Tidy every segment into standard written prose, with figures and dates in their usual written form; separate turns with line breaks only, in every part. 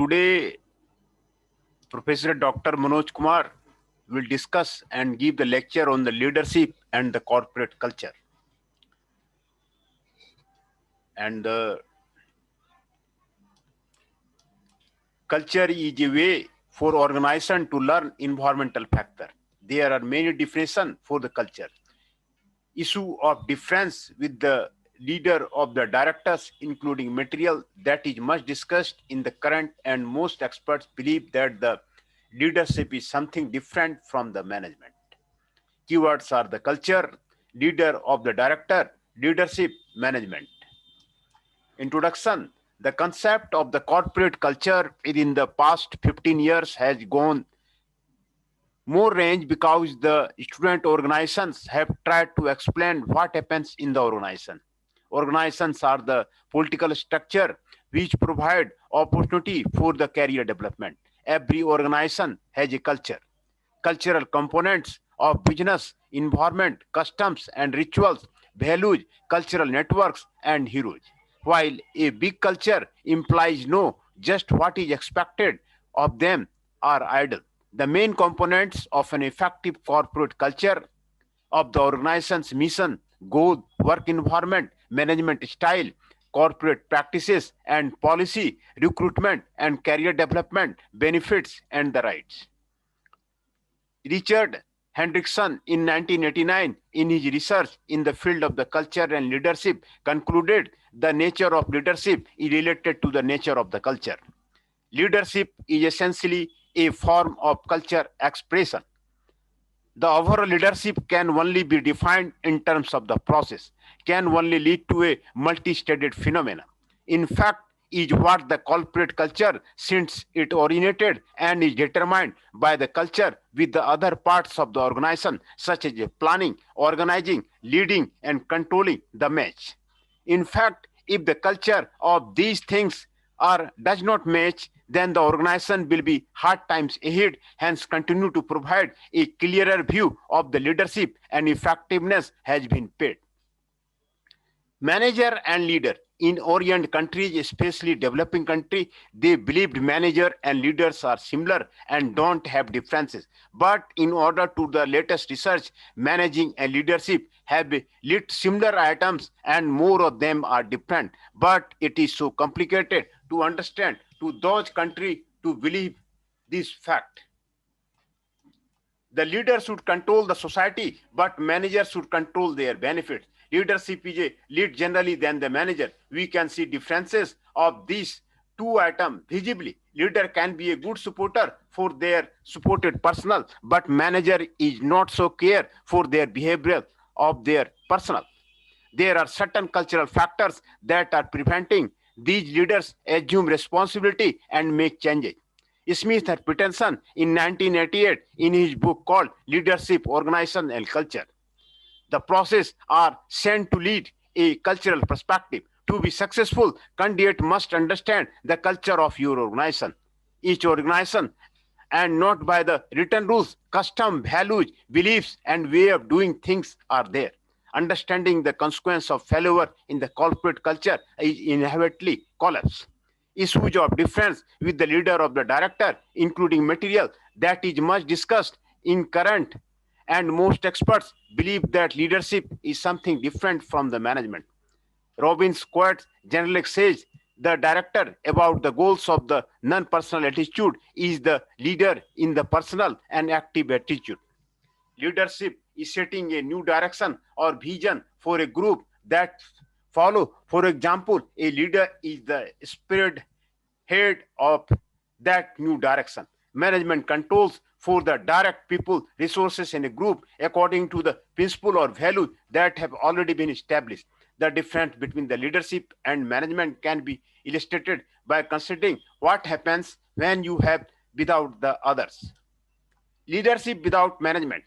Today, Professor Dr. Manoj Kumar will discuss and give the lecture on the leadership and the corporate culture. And the culture is a way for organization to learn environmental factor. There are many definitions for the culture. Issue of difference with the leader of the directors, including material that is much discussed in the current, and most experts believe that the leadership is something different from the management. Keywords are the culture, leader of the director, leadership, management. Introduction. The concept of the corporate culture within the past 15 years has gone more range because the student organizations have tried to explain what happens in the organization. Organizations are the political structure which provide opportunity for the career development. Every organization has a culture. Cultural components of business, environment, customs and rituals, values, cultural networks and heroes. While a big culture implies know just what is expected of them are idle. The main components of an effective corporate culture of the organization's mission, goal, work environment, management style, corporate practices and policy, recruitment and career development, benefits and the rights. Richard Hendrickson in 1989, in his research in the field of the culture and leadership, concluded the nature of leadership is related to the nature of the culture. Leadership is essentially a form of culture expression. The overall leadership can only be defined in terms of the process, can only lead to a multi-staged phenomena. In fact, is what the corporate culture, since it originated and is determined by the culture with the other parts of the organization, such as planning, organizing, leading, and controlling the match. In fact, if the culture of these things does not match, then the organization will be hard times ahead, hence continue to provide a clearer view of the leadership and effectiveness has been paid. Manager and leader. In Orient countries, especially developing countries, they believed manager and leaders are similar and don't have differences. But in order to the latest research, managing and leadership have lit similar items and more of them are different. But it is so complicated to understand to those countries to believe this fact. The leader should control the society, but managers should control their benefits. Leadership is a lead generally than the manager. We can see differences of these two items visibly. Leader can be a good supporter for their supported personnel, but manager is not so care for their behavior of their personnel. There are certain cultural factors that are preventing these leaders assume responsibility and make changes. Smith and Peterson in 1988 in his book called Leadership, Organization and Culture. The process are sent to lead a cultural perspective. To be successful, candidate must understand the culture of your organization. Each organization and not by the written rules, custom, values, beliefs and way of doing things are there. Understanding the consequence of failure in the corporate culture is inevitably collapse. Issues of difference with the leader of the director, including material that is much discussed in current, and most experts believe that leadership is something different from the management. Robbins quotes generally says the director about the goals of the non-personal attitude is the leader in the personal and active attitude. Leadership is setting a new direction or vision for a group that follow. For example, a leader is the spirit head of that new direction. Management controls for the direct people resources in a group according to the principle or value that have already been established. The difference between the leadership and management can be illustrated by considering what happens when you have without the others. Leadership without management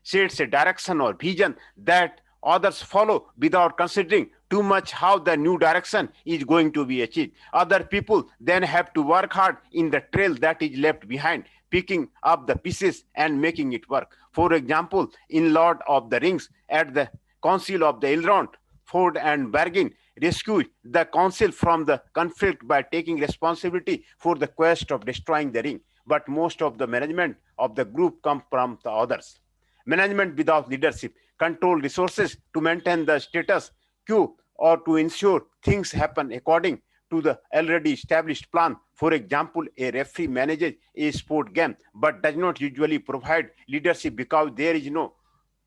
sets a direction or vision that others follow without considering too much how the new direction is going to be achieved. Other people then have to work hard in the trail that is left behind, picking up the pieces and making it work. For example, in Lord of the Rings, at the Council of the Elrond, Ford and Bergin rescued the council from the conflict by taking responsibility for the quest of destroying the ring. But most of the management of the group come from the others. Management without leadership control resources to maintain the status quo or to ensure things happen according to the already established plan. For example, a referee manages a sport game but does not usually provide leadership because there is no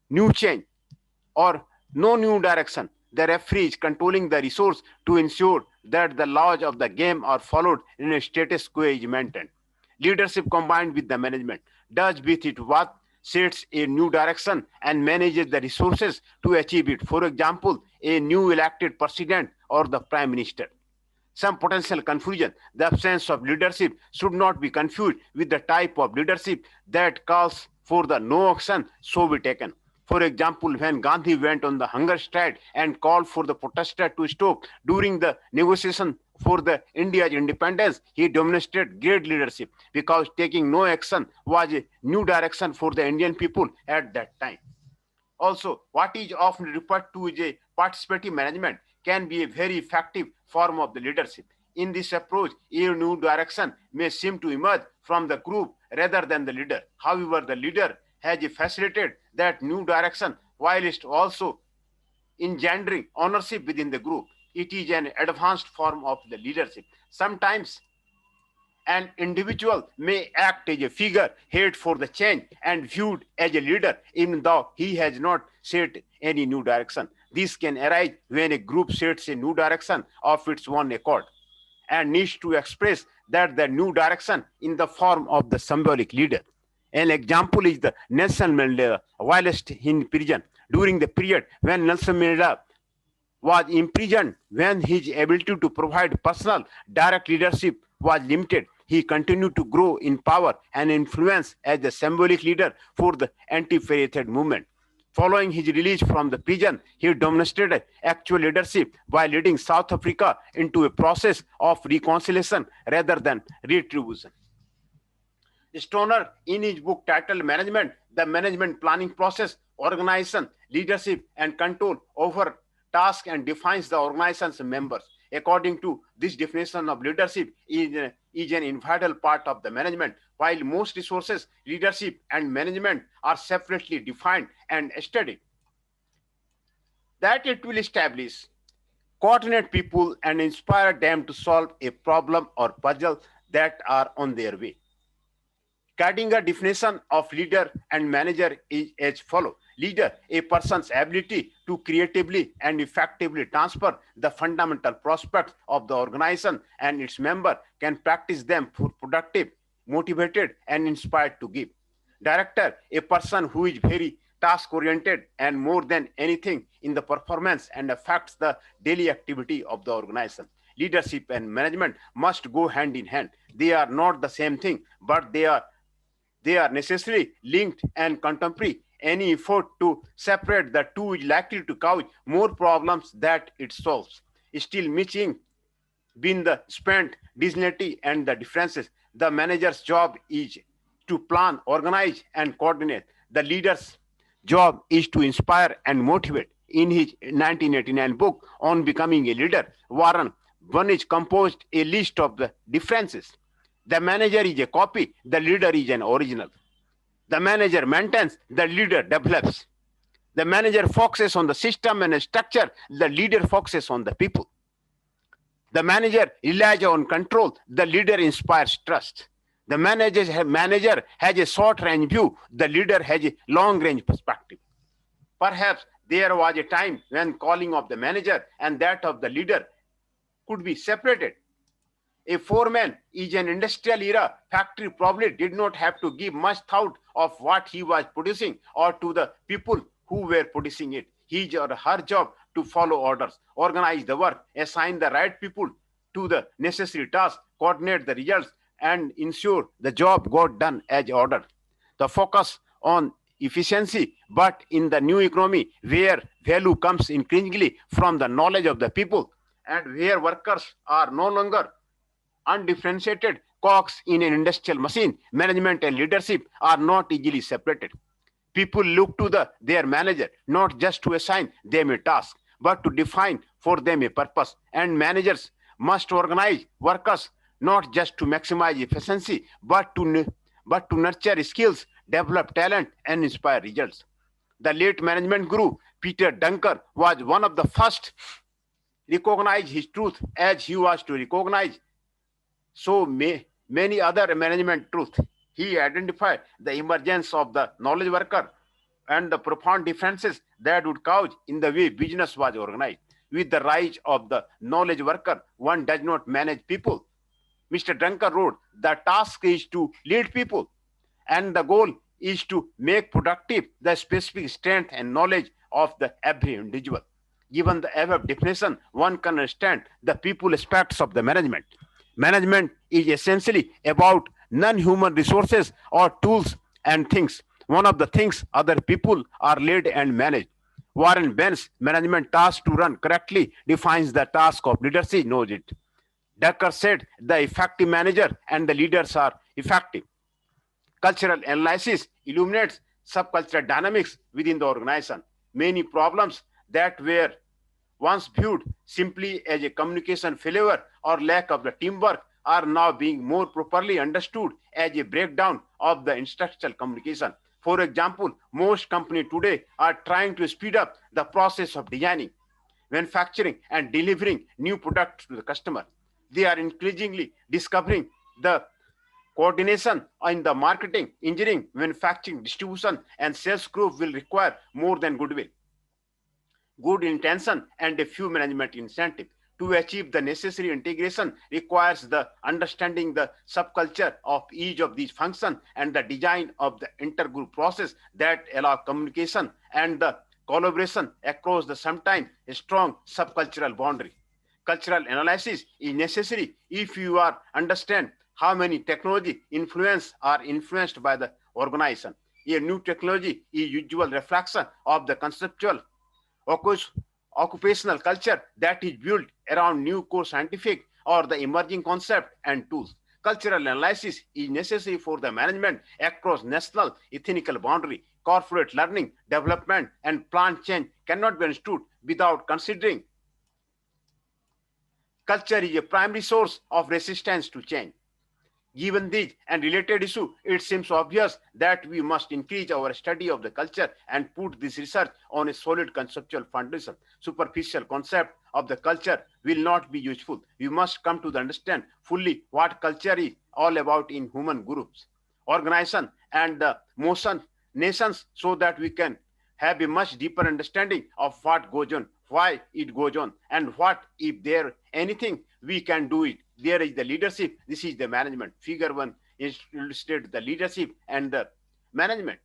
new change or no new direction. The referee is controlling the resource to ensure that the laws of the game are followed and a status quo is maintained. Leadership combined with the management does with it what sets a new direction and manages the resources to achieve it. For example, a new elected president or the prime minister. Some potential confusion. The absence of leadership should not be confused with the type of leadership that calls for the no action so be taken. For example, when Gandhi went on the hunger strike and called for the protesters to stop during the negotiation for the India's independence, he demonstrated great leadership because taking no action was a new direction for the Indian people at that time. Also, what is often referred to as a participative management can be a very effective form of the leadership. In this approach, a new direction may seem to emerge from the group rather than the leader. However, the leader has facilitated that new direction whilst also engendering ownership within the group. It is an advanced form of the leadership. Sometimes an individual may act as a figurehead for the change and viewed as a leader, even though he has not set any new direction. This can arise when a group sets a new direction of its own accord and needs to express that the new direction in the form of the symbolic leader. An example is the Nelson Mandela whilst in prison. During the period when Nelson Mandela was imprisoned, when his ability to provide personal direct leadership was limited, he continued to grow in power and influence as the symbolic leader for the anti-apartheid movement. Following his release from the prison, he demonstrated actual leadership by leading South Africa into a process of reconciliation rather than retribution. Stoner, in his book titled Management, the management planning process, organization, leadership, and control over tasks and defines the organization's members. According to this definition of leadership is an invital part of the management. While most resources, leadership and management are separately defined and studied, that it will establish, coordinate people and inspire them to solve a problem or puzzle that are on their way. Gardinger's definition of leader and manager is as follows. Leader, a person's ability to creatively and effectively transfer the fundamental prospects of the organization and its member can practice them for productive, motivated, and inspired to give. Director, a person who is very task-oriented and more than anything in the performance and affects the daily activity of the organization. Leadership and management must go hand in hand. They are not the same thing, but they are necessarily linked and contemporary. Any effort to separate the two is likely to cause more problems that it solves. Still missing being the spent dignity and the differences. The manager's job is to plan, organize, and coordinate. The leader's job is to inspire and motivate. In his 1989 book on becoming a leader, Warren Buffett composed a list of the differences. The manager is a copy, the leader is an original. The manager maintains, the leader develops. The manager focuses on the system and structure, the leader focuses on the people. The manager relies on control, the leader inspires trust. The manager has a short-range view, the leader has a long-range perspective. Perhaps there was a time when calling of the manager and that of the leader could be separated. A foreman in an industrial era factory probably did not have to give much thought of what he was producing or to the people who were producing it. His or her job to follow orders, organize the work, assign the right people to the necessary tasks, coordinate the results, and ensure the job got done as ordered. The focus on efficiency, but in the new economy where value comes increasingly from the knowledge of the people and where workers are no longer undifferentiated cogs in an industrial machine, management and leadership are not easily separated. People look to their manager not just to assign them a task, but to define for them a purpose. And managers must organize workers not just to maximize efficiency, but to nurture skills, develop talent, and inspire results. The late management guru Peter Drucker was one of the first recognize his truth as he was to recognize many other management truths. He identified the emergence of the knowledge worker and the profound differences that would cause in the way business was organized. With the rise of the knowledge worker, one does not manage people. Mr. Drucker wrote, the task is to lead people, and the goal is to make productive the specific strength and knowledge of the every individual. Given the above definition, one can understand the people aspects of the management. Management is essentially about non-human resources or tools and things. One of the things other people are led and managed. Warren Ben's management task to run correctly defines the task of leadership knows it. Ducker said the effective manager and the leaders are effective. Cultural analysis illuminates subcultural dynamics within the organization. Many problems that were once viewed simply as a communication failure or lack of the teamwork are now being more properly understood as a breakdown of the instructional communication. For example, most companies today are trying to speed up the process of designing, manufacturing, and delivering new products to the customer. They are increasingly discovering the coordination in the marketing, engineering, manufacturing, distribution, and sales group will require more than goodwill, good intention, and a few management incentive. To achieve the necessary integration requires the understanding the subculture of each of these functions and the design of the intergroup process that allow communication and the collaboration across the sometimes strong subcultural boundary. Cultural analysis is necessary if you are understand how many technology influence are influenced by the organization. A new technology is usual reflection of the conceptual occupational culture that is built around new core scientific or the emerging concept and tools. Cultural analysis is necessary for the management across national ethnical boundary. Corporate learning, development, and plant change cannot be understood without considering culture is a primary source of resistance to change. Given these and related issues, it seems obvious that we must increase our study of the culture and put this research on a solid conceptual foundation. Superficial concept of the culture will not be useful. We must come to understand fully what culture is all about in human groups, organization, and the motion nations so that we can have a much deeper understanding of what goes on, why it goes on, and what, if there anything, we can do it. There is the leadership, this is the management. Figure 1 illustrates the leadership and the management.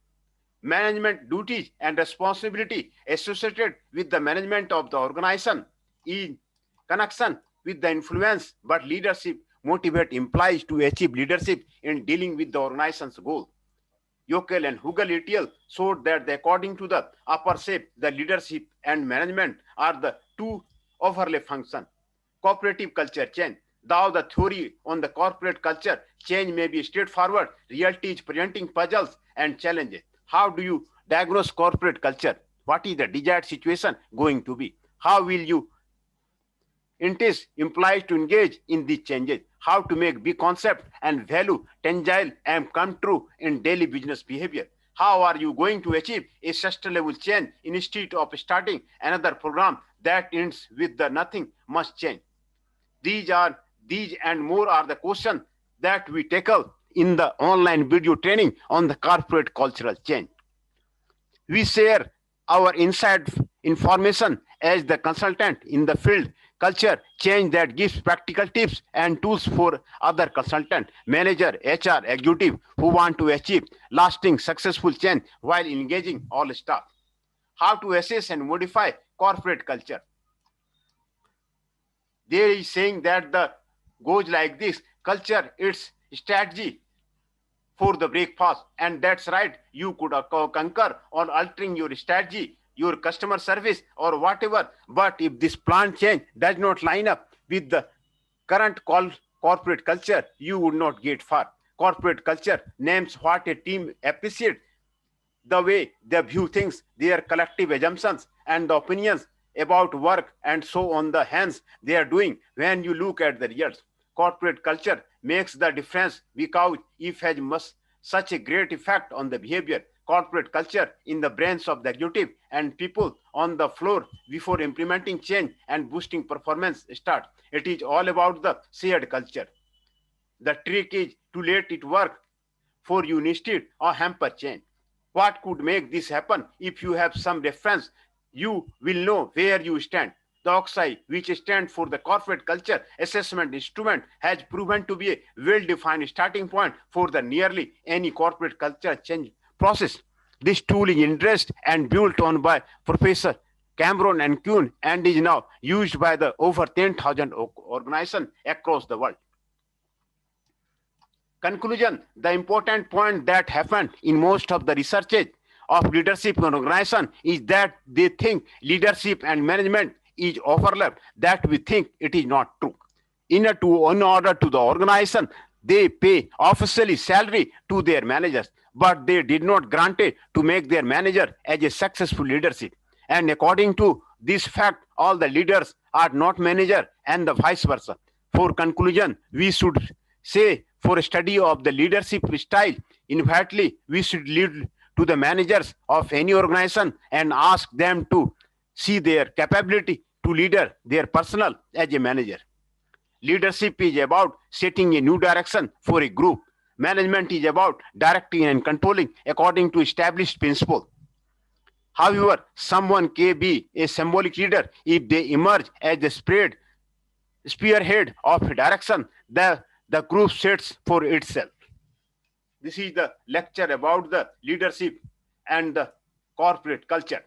Management duties and responsibility associated with the management of the organization in connection with the influence, but leadership motivate implies to achieve leadership in dealing with the organization's goal. Yokel and Hugel et al. Showed that according to the upper shape, the leadership and management are the two overlay functions. Cooperative culture change. Though the theory on the corporate culture change may be straightforward, reality is presenting puzzles and challenges. How do you diagnose corporate culture? What is the desired situation going to be? How will you entice implies to engage in these changes? How to make big concept and value tangible and come true in daily business behavior? How are you going to achieve a sustainable change instead of starting another program that ends with the nothing must change? These and more are the questions that we tackle in the online video training on the corporate cultural change. We share our inside information as the consultant in the field culture change that gives practical tips and tools for other consultant, manager, HR, executive who want to achieve lasting successful change while engaging all staff. How to assess and modify corporate culture. There is saying that the goes like this: culture, its strategy for the breakfast, and that's right. You could concur on altering your strategy, your customer service, or whatever. But if this plan change does not line up with the current corporate culture, you would not get far. Corporate culture names what a team appreciates, the way they view things, their collective assumptions and the opinions about work and so on the hands they are doing when you look at the results. Corporate culture makes the difference because it has such a great effect on the behavior. Corporate culture in the brains of the executive and people on the floor before implementing change and boosting performance start. It is all about the shared culture. The trick is to let it work for you instead or hamper change. What could make this happen? If you have some reference, you will know where you stand. The OXI, which stands for the Corporate Culture Assessment Instrument, has proven to be a well-defined starting point for the nearly any corporate culture change process. This tool is introduced and built on by Professor Cameron and Kuhn and is now used by the over 10,000 organizations across the world. Conclusion, the important point that happened in most of the researches of leadership in organization is that they think leadership and management is overlapped, that we think it is not true. In order to the organization, they pay officially salary to their managers, but they did not grant it to make their manager as a successful leadership. And according to this fact, all the leaders are not manager and the vice versa. For conclusion, we should say for a study of the leadership style, inevitably we should lead to the managers of any organization and ask them to see their capability to leader their personnel as a manager. Leadership is about setting a new direction for a group. Management is about directing and controlling according to established principles. However, someone can be a symbolic leader if they emerge as the spearhead of a direction that the group sets for itself. This is the lecture about the leadership and the corporate culture.